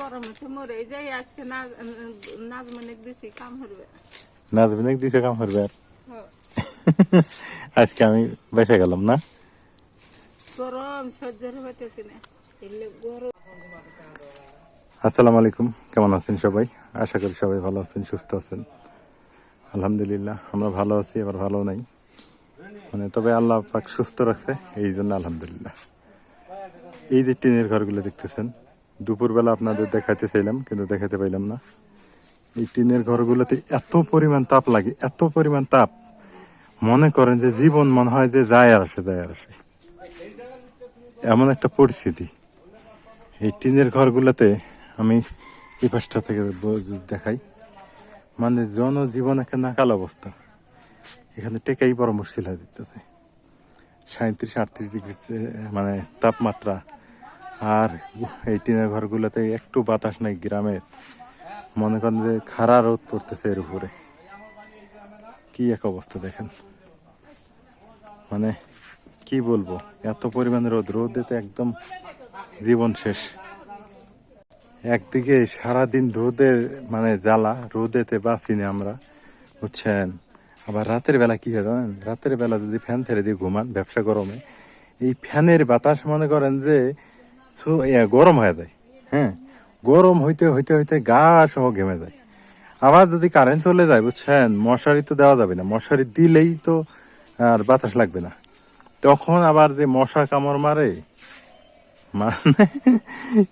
গরমে তো মরে যাই আজকে নাজমনিক দিছি কাম করবে। নাজমিনে দিছে কাম করবে আর হ্যাঁ, আজকে আমি বেঁচে গেলাম না। গরম সহ্য হইতেছি না। এলে গরম। আসসালামু আলাইকুম, কেমন আছেন সবাই? আশা করি সবাই ভালো আছেন, সুস্থ আছেন। আলহামদুলিল্লাহ আমরা ভালো আছি, আবার ভালো নাই, মানে তবে আল্লাহ পাক সুস্থ রাখছে, এই জন্য আলহামদুলিল্লাহ। এই যে টিনের ঘরগুলো দেখতেছেন, দুপুরবেলা আপনাদের দেখাতে চাইলাম কিন্তু দেখাতে পাইলাম না। এই টিনের ঘরগুলোতে এত পরিমাণ তাপ লাগে, এত পরিমাণ তাপ, মনে করেন যে জীবন মনে হয় যে যায় আর আসে যায় আর আসে, এমন একটা পরিস্থিতি। এই টিনের ঘরগুলোতে আমি এই পাশটা থেকে দেখাই, মানে জনজীবন একটা নাকাল অবস্থা। এখানে টেকাই বড় মুশকিল হয়ে যেতেছে। 37-38 ডিগ্রি মানে তাপমাত্রা, আর এই টিনের ঘরগুলোতে একটু বাতাস নাই গ্রামের। মনে করেন যে খাড়া রোদ পড়তেছে এর উপরে, কি এক অবস্থা দেখেন। মানে কি বলবো, এত পরিমাণে রোদেতে একদম জীবন শেষ। একদিকে সারাদিন রোদের মানে জ্বালা, রোদেতে বাঁচি না আমরা, বুঝছেন। আবার রাতের বেলা কি হয় জানেন, রাতের বেলা যদি ফ্যান ছেড়ে দিয়ে ঘুমান ব্যবসা গরমে, এই ফ্যানের বাতাস মনে করেন যে গরম হয়ে যায়। হ্যাঁ, গরম হইতে হইতে হইতে গা সহ ঘেমে যায়। আবার যদি কারেন্ট চলে যায়, বুঝছেন, মশারি তো দেওয়া যাবে না, মশারি দিলেই তো আর বাতাস লাগবে না, তখন আবার যে মশা কামড় মারে, মানে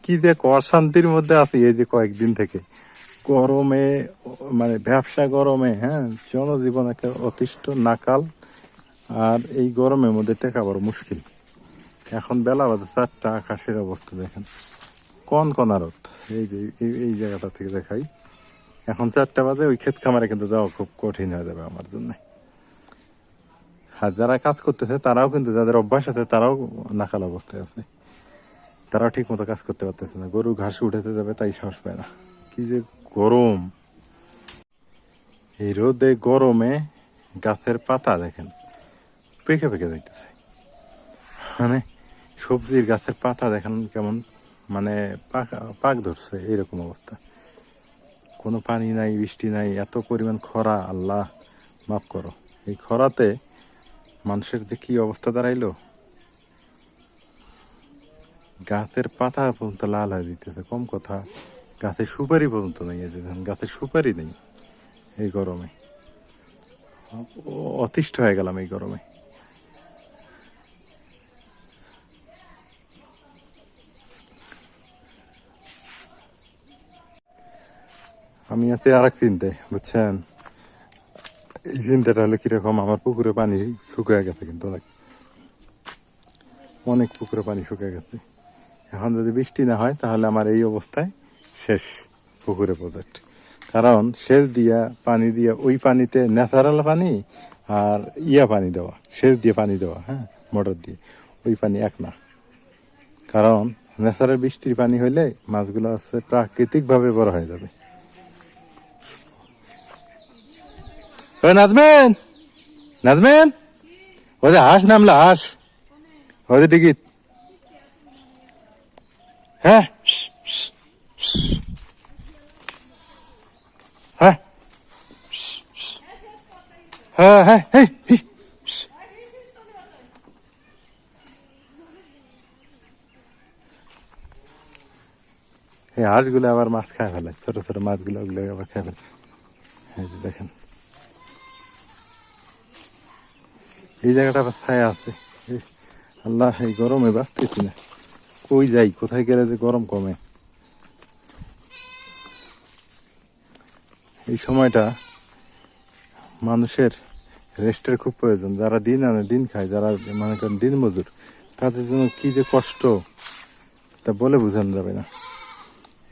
কি যে অশান্তির মধ্যে আছি এই যে কয়েকদিন থেকে গরমে, মানে ব্যবসা গরমে, হ্যাঁ, জনজীবন একটা অতিষ্ঠ নাকাল। আর এই গরমের মধ্যে টেকা বড় মুশকিল। এখন বেলা বাজে 4টা, আকাশের অবস্থা দেখেন কোন রোদ। এই যে এই জায়গাটা থেকে দেখাই, এখন 4টা বাজে, ওই ক্ষেত খামারে কিন্তু যাওয়া খুব কঠিন হয়ে যাবে আমার জন্য। আর যারা কাজ করতেছে তারাও কিন্তু, যাদের অভ্যাস আছে তারাও নাকাল অবস্থায় আছে, তারাও ঠিক মতো কাজ করতে পারতেছে না। গরু ঘাস উঠাতে যাবে তাই সাহস পায় না, কি যে গরম। এই রোদে গরমে গাছের পাতা দেখেন পেকে পেকে যাইতেছে, মানে সবজির গাছের পাতা দেখেন কেমন, মানে পাক ধরছে, এইরকম অবস্থা। কোনো পানি নাই, বৃষ্টি নাই, এত পরিমাণ খরা, আল্লাহ মাফ করো। এই খরাতে মানুষের যে কি অবস্থা দাঁড়াইলো, গাছের পাতা পর্যন্ত লাল হয়ে দিতেছে, কম কথা গাছের সুপারি পর্যন্ত নেই। গাছের সুপারি নেই এই গরমে, অতিষ্ঠ হয়ে গেলাম এই গরমে। আমি আছি আর এক চিন্তায়, বুঝছেন। এই চিন্তাটা হলো কিরকম, আমার পুকুরে পানি শুকিয়ে গেছে, কিন্তু অনেক পুকুরে পানি শুকিয়ে গেছে। এখন যদি বৃষ্টি না হয় তাহলে আমার এই অবস্থায় শেষ পুকুরে প্রজেক্ট। কারণ সেচ দিয়া পানি দিয়া, ওই পানিতে ন্যাচারাল পানি আর পানি দেওয়া, সেচ দিয়ে পানি দেওয়া, হ্যাঁ, মোটর দিয়ে, ওই পানি এক না। কারণ ন্যাচারাল বৃষ্টির পানি হইলে মাছগুলো হচ্ছে প্রাকৃতিকভাবে বড় হয়ে যাবে। নাজমেন, নাজমেন, ওই যে হাঁস নামলা, হাঁস ওই যে টিকিট, হ্যাঁ হ্যাঁ হ্যাঁ হ্যাঁ, এই হাঁসগুলো আবার মাছ খায় ফেলে, ছোট ছোট মাছগুলো, ওগুলো আবার খায় ফেলে। এই যে দেখেন, এই জায়গাটা আবার ছায়া আছে। আল্লাহ, এই গরমে বাঁচতেছি না, কই যাই, কোথায় গেলে যে গরম কমে। এই সময়টা মানুষের রেস্টের খুব প্রয়োজন। যারা দিন আনে দিন খায়, যারা মনে করেন দিন মজুর, তাদের জন্য কি যে কষ্ট তা বলে বোঝানো যাবে না।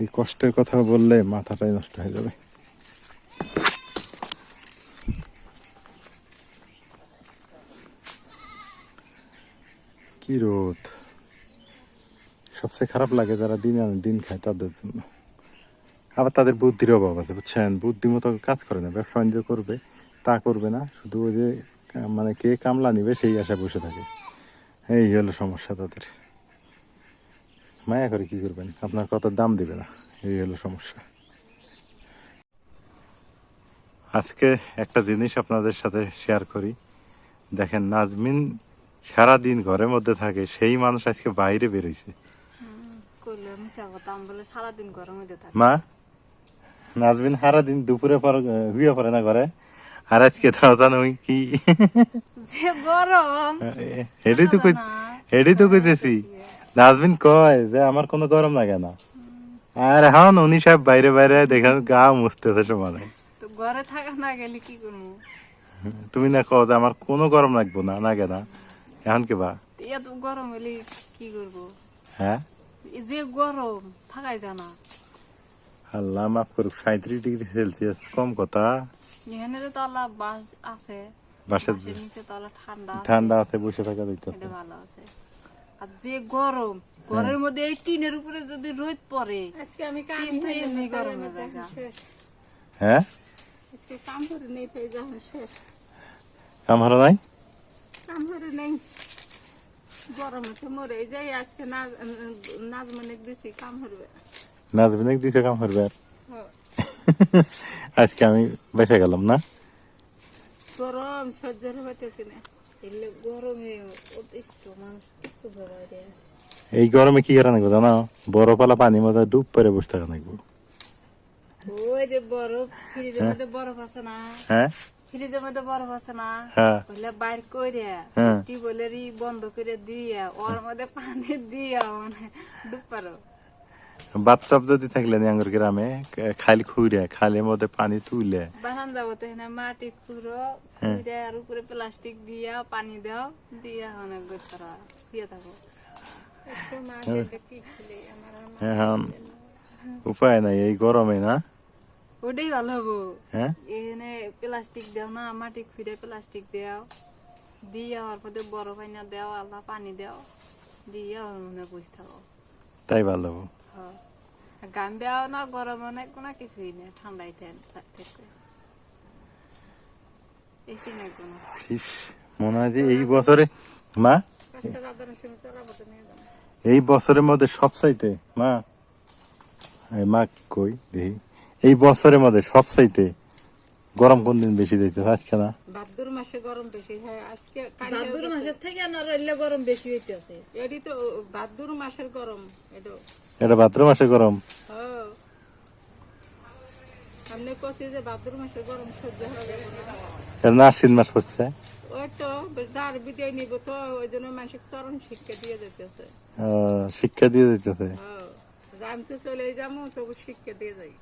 এই কষ্টের কথা বললে মাথাটাই নষ্ট হয়ে যাবে। কি রোদ! সবচেয়ে খারাপ লাগে যারা দিন আনে দিন খায় তাদের জন্য। আবার তাদের বুদ্ধির অভাব আছে, বুঝছেন, বুদ্ধি মতো কাজ করে না, ব্যবসা বাণিজ্য করবে তা করবে না, শুধু ওই যে মানে কে কামলা নিবে সেই আশায় বসে থাকে। এই হলো সমস্যা তাদের। মায়া করে কি করবেন, আপনার কত দাম দিবে না, এই হলো সমস্যা। আজকে একটা জিনিস আপনাদের সাথে শেয়ার করি। দেখেন, নাজমিন সারাদিন ঘরের মধ্যে থাকে, সেই মানুষ আজকে বাইরে বেরোইছে। করলে মিশা কথা আমি বলে সারাদিন ঘরের মধ্যে থাকি। মা, নাজমিন সারাদিন দুপুরে পর হুয়ে পড়ে না ঘরে, আর আজকে জানো কি যে গরম হেডি তো কইতেছি। নাজমিন কয় যে আমার কোনো গরম লাগে না, আর এখন উনি সব বাইরে বাইরে দেখেন গা মুছতেছে সমানে। তো ঘরে থাকা না গেলে কি করবো? তুমি না কও যে আমার কোনো গরম লাগবো না, লাগে না, এখন কে বা এত গরম হলে কি করবো? হ্যাঁ, যে গরম থাকাই জানা। আল্লাহ মাফ করুক, 37°C কম কথা। এখানে তো তলা বাস আছে, বাসার বাসের নিচে তলা ঠান্ডা ঠান্ডা আছে, বসে থাকা যাইতেছে। এটা ভালো আছে। আর যে গরম, ঘরের মধ্যে এই টিনের উপরে যদি রোদ পড়ে আজকে আমি টিন তো এমনি গরম হয়ে যায়। শেষ। হ্যাঁ, আজকে কাম করে নেই তাই যখন শেষ। কাম হারা নাই। কাম করে নেই, গরমে তো মরে যাই। আজকে নাজমানিক দিছি কাম করবে। নাজমিন দিতে কাম করবে আর। আজকে আমি বেঁচে গেলাম না। গরম সহ্য হইতেছি না। এলে গরমে অতিষ্ঠ মানুষ একটু ভয়। এই গরমে কি করা নাকবো জানো? বরফওয়ালা পানির মধ্যে ডুব করে বসে থাকা নাকবো। ওই যে বরফ, ফ্রিজের মধ্যে বরফ আছে না, হ্যাঁ ফ্রিজের মধ্যে বরফ আছে না, হ্যাঁ ওইলে বাইর করে হ্যাঁ। টিউবওয়েলের বন্ধ করে দিয়ে ওর মধ্যে পানি দিয়া মানে ডুব পারো। বাথটব যদি থাকলে আঙ্গুর গ্রামে, খালি খুঁড়ে খালের মধ্যে পানি তুলে বাসান যাবো তো এখানে মাটি খুঁড়ো, খুঁড়ে আর উপরে প্লাস্টিক দিয়া পানি দাও, দিয়া অনেক গোছর শুয়ে থাকো। একটু মা গেলে কি খেলে আমার এখন উপায় নাই এই গরমে না। ওটাই ভালো হবো। হ্যাঁ, এখানে প্লাস্টিক দাও না, মাটি খুঁড়ে প্লাস্টিক দাও, দিয়া ওর মধ্যে বরফ আইনা দাও, আল্লাহ পানি দাও, দিয়া ওর মধ্যে বসে থাকো। তাই ভালো। গাম বেয়াও না, গরমও নাই, কোনো কিছুই নেই, ঠান্ডাই থাকে। এসি নাই কোনো। ইস, মনে হয় যে এই বছরে মা, কষ্ট রাধানের সঙ্গে চালাবো তো নিয়ে যাবো। এই বছরের মধ্যে সবচাইতে মা, এই মা কই দেখি, এই বছরের মধ্যে সবচাইতে গরম কোন দিন বেশি দিতে আজকে না? ভাদ্র মাসে গরম বেশি হয়। আজকে ভাদ্র মাসের থেকে না রইলে গরম বেশি হইতেছে। এটি তো ভাদ্র মাসের গরম। এটা ভাদ্র মাসে গরম। আপনি কছি যে ভাদ্র মাসের গরম সহ্য হবে এটা না আশ্বিন মাস হচ্ছে। ওই তো যার বিদায় নিব তো ওই জন্য মানুষের চরম শিক্ষা দিয়ে যেতেছে। শিক্ষা দিয়ে দিতেছে। আমি তো চলে যাবো তবু শিক্ষা দিয়ে যাই।